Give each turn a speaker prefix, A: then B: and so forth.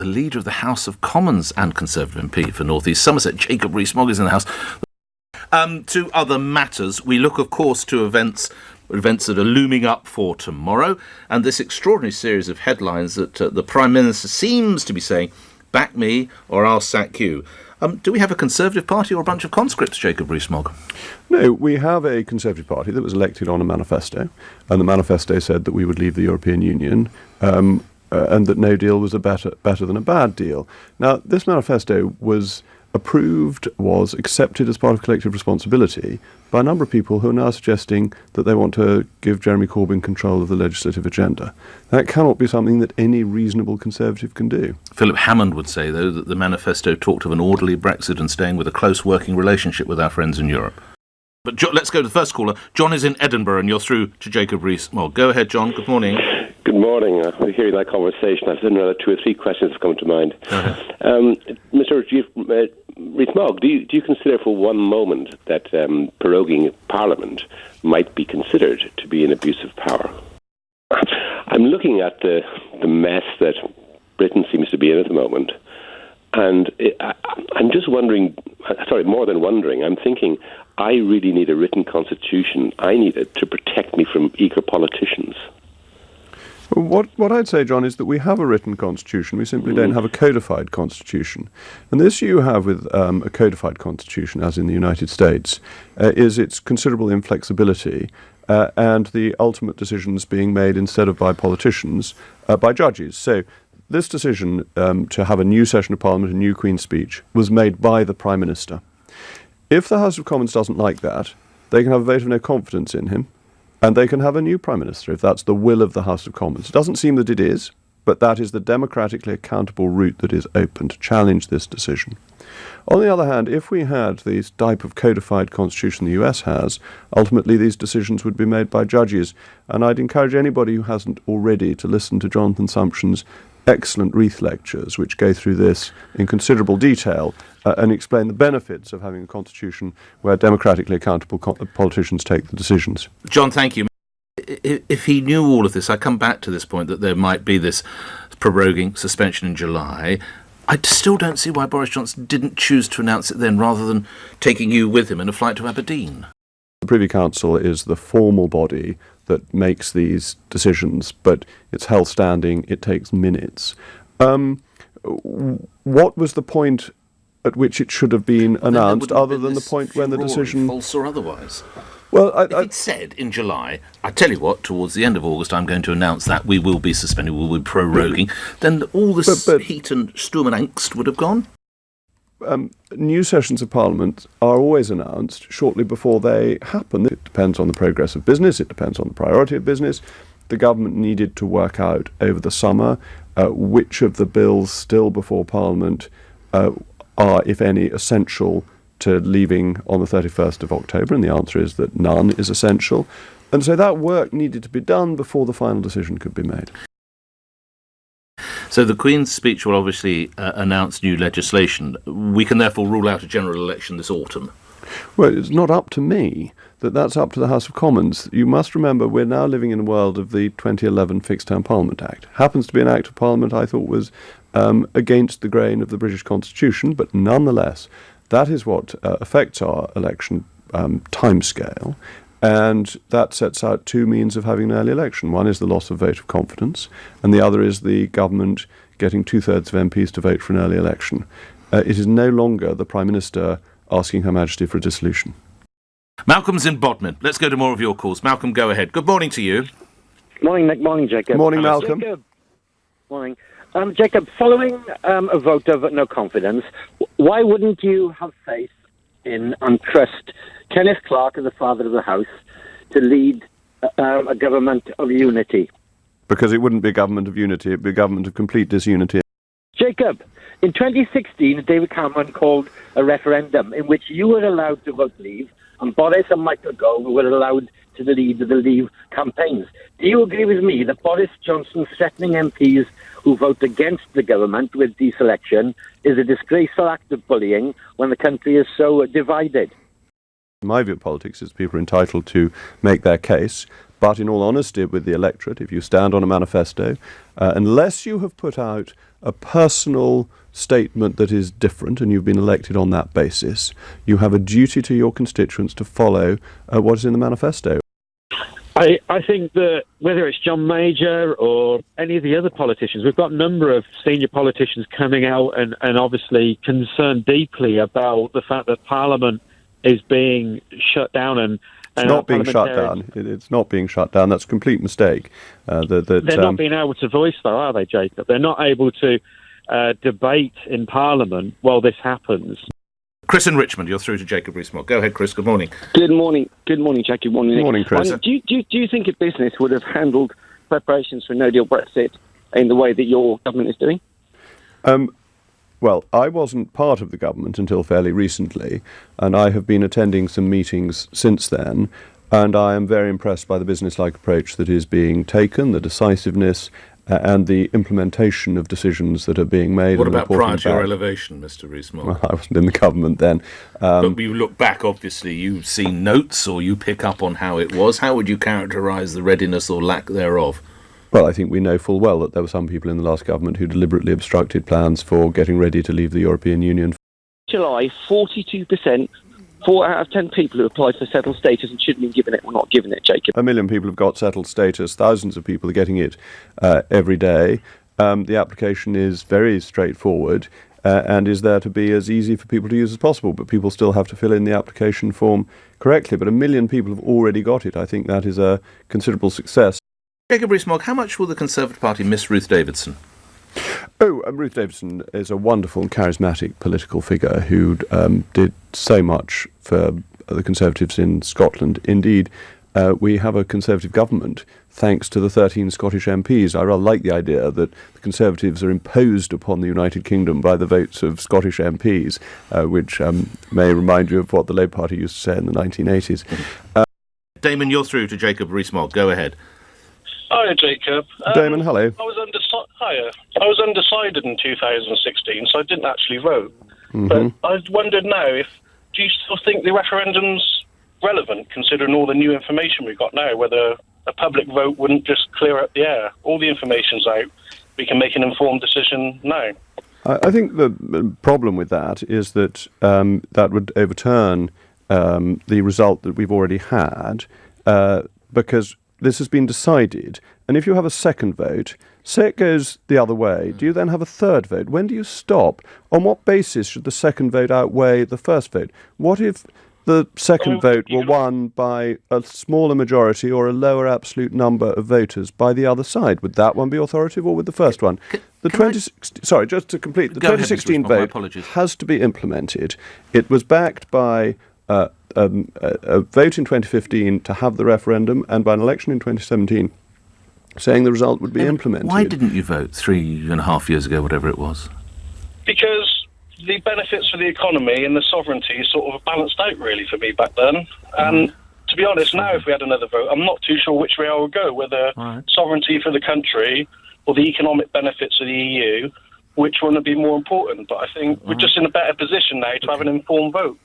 A: The leader of the House of Commons and Conservative MP for North East Somerset, Jacob Rees-Mogg, is in the House. To other matters, we look, of course, to events that are looming up for tomorrow, and this extraordinary series of headlines that the Prime Minister seems to be saying, back me or I'll sack you. Do we have a Conservative Party or a bunch of conscripts, Jacob Rees-Mogg?
B: No, we have a Conservative Party that was elected on a manifesto, and the manifesto said that we would leave the European Union, and that no deal was better than a bad deal. Now, this manifesto was accepted as part of collective responsibility by a number of people who are now suggesting that they want to give Jeremy Corbyn control of the legislative agenda. That cannot be something that any reasonable Conservative can do.
A: Philip Hammond would say, though, that the manifesto talked of an orderly Brexit and staying with a close working relationship with our friends in Europe. But let's go to the first caller. John is in Edinburgh, and you're through to Jacob Rees-Mogg. Go ahead, John. Good morning.
C: Good morning. Hearing that conversation, I've another 2 or 3 questions have come to mind. Mr. Rees-Mogg, do you consider for one moment that proroguing Parliament might be considered to be an abuse of power? I'm looking at the mess that Britain seems to be in at the moment, and I'm just wondering, more than wondering, I'm thinking I really need a written constitution. I need it to protect me from eager politicians.
B: What I'd say, John, is that we have a written constitution. We simply don't have a codified constitution. And this you have with a codified constitution, as in the United States, is its considerable inflexibility and the ultimate decisions being made instead of by politicians, by judges. So this decision to have a new session of Parliament, a new Queen's speech, was made by the Prime Minister. If the House of Commons doesn't like that, they can have a vote of no confidence in him, and they can have a new Prime Minister if that's the will of the House of Commons. It doesn't seem that it is, but that is the democratically accountable route that is open to challenge this decision. On the other hand, if we had this type of codified constitution the US has, ultimately these decisions would be made by judges. And I'd encourage anybody who hasn't already to listen to Jonathan Sumption's excellent Reith lectures, which go through this in considerable detail and explain the benefits of having a constitution where democratically accountable politicians take the decisions.
A: John, thank you. If he knew all of this, I come back to this point that there might be this proroguing suspension in July. I still don't see why Boris Johnson didn't choose to announce it then rather than taking you with him in a flight to Aberdeen.
B: The Privy Council is the formal body that makes these decisions, but it's held standing, it takes minutes. What was the point at which it should have been announced, other than the point when the decision...
A: false or otherwise?
B: Well,
A: if it said in July, I tell you what, towards the end of August, I'm going to announce that we will be suspending, we will be proroguing, then all this heat and Sturm and Angst would have gone.
B: New sessions of Parliament are always announced shortly before they happen. It depends on the progress of business, it depends on the priority of business. The government needed to work out over the summer which of the bills still before Parliament are, if any, essential to leaving on the 31st of October, and the answer is that none is essential. And so that work needed to be done before the final decision could be made.
A: So the Queen's speech will obviously announce new legislation. We can therefore rule out a general election this autumn.
B: Well, it's not up to me. That's up to the House of Commons. You must remember we're now living in a world of the 2011 Fixed Term Parliament Act. Happens to be an Act of Parliament I thought was against the grain of the British Constitution, but nonetheless, that is what affects our election timescale. And that sets out 2 means of having an early election. One is the loss of vote of confidence, and the other is the government getting 2/3 of MPs to vote for an early election. It is no longer the Prime Minister asking Her Majesty for a dissolution.
A: Malcolm's in Bodmin. Let's go to more of your calls. Malcolm, go ahead. Good morning to you.
D: Morning, Nick. Morning, Jacob.
B: Morning, Malcolm.
D: Jacob. Morning. Jacob, following a vote of no confidence, why wouldn't you have faith in and trust Kenneth Clarke, as the father of the House, to lead a government of unity?
B: Because it wouldn't be a government of unity, it would be a government of complete disunity.
D: Jacob, in 2016, David Cameron called a referendum in which you were allowed to vote Leave, and Boris and Michael Gove were allowed to lead the Leave campaigns. Do you agree with me that Boris Johnson threatening MPs who vote against the government with deselection is a disgraceful act of bullying when the country is so divided?
B: My view of politics is people are entitled to make their case, But in all honesty with the electorate, if you stand on a manifesto, unless you have put out a personal statement that is different and you've been elected on that basis, you have a duty to your constituents to follow what is in the manifesto.
E: I think that whether it's John Major or any of the other politicians, we've got a number of senior politicians coming out and obviously concerned deeply about the fact that Parliament is being shut down and
B: it's not being shut down. It's not being shut down. That's a complete mistake.
E: They're not being able to voice, though, are they, Jacob? They're not able to debate in Parliament while this happens.
A: Chris in Richmond, you're through to Jacob Rees-Mogg. Go ahead, Chris. Good morning.
F: Good morning. Good morning, Jacob. Good morning, Nick.
B: Morning, Chris.
F: Do you think a business would have handled preparations for no-deal Brexit in the way that your government is doing?
B: Well, I wasn't part of the government until fairly recently, and I have been attending some meetings since then, and I am very impressed by the business-like approach that is being taken, the decisiveness, and the implementation of decisions that are being made.
A: What about prior to your elevation, Mr. Rees-Mogg?
B: Well, I wasn't in the government then.
A: But you look back, obviously, you've seen notes or you pick up on how it was. How would you characterise the readiness or lack thereof?
B: Well, I think we know full well that there were some people in the last government who deliberately obstructed plans for getting ready to leave the European Union.
F: July, 42%, 4 out of 10 people who applied for settled status and should have been given it were not given it, Jacob.
B: 1 million people have got settled status. Thousands of people are getting it every day. The application is very straightforward and is there to be as easy for people to use as possible, but people still have to fill in the application form correctly. But 1 million people have already got it. I think that is a considerable success.
A: Jacob Rees-Mogg, how much will the Conservative Party miss Ruth Davidson?
B: Ruth Davidson is a wonderful and charismatic political figure who did so much for the Conservatives in Scotland. Indeed, we have a Conservative government thanks to the 13 Scottish MPs. I rather like the idea that the Conservatives are imposed upon the United Kingdom by the votes of Scottish MPs, which may remind you of what the Labour Party used to say in the 1980s.
A: Damon, you're through to Jacob Rees-Mogg. Go ahead.
G: Hiya, Jacob.
B: Damon, hello.
G: I was undecided in 2016, so I didn't actually vote.
B: Mm-hmm.
G: But I wondered now, do you still think the referendum's relevant, considering all the new information we've got now, whether a public vote wouldn't just clear up the air? All the information's out. We can make an informed decision now.
B: I think the problem with that is that that would overturn the result that we've already had, because this has been decided, and if you have a second vote, say it goes the other way, do you then have a third vote? When do you stop? On what basis should the second vote outweigh the first vote? What if the second vote were won by a smaller majority or a lower absolute number of voters by the other side? Would that one be authoritative, or would the first one? Just to complete, the 2016 vote has to be implemented. It was backed by a vote in 2015 to have the referendum, and by an election in 2017 saying the result would be implemented.
A: Why didn't you vote 3.5 years ago, whatever it was?
G: Because the benefits for the economy and the sovereignty sort of balanced out, really, for me back then. And to be honest, now if we had another vote, I'm not too sure which way I would go, whether sovereignty for the country or the economic benefits of the EU, which one would be more important. But I think we're just in a better position now to have an informed vote.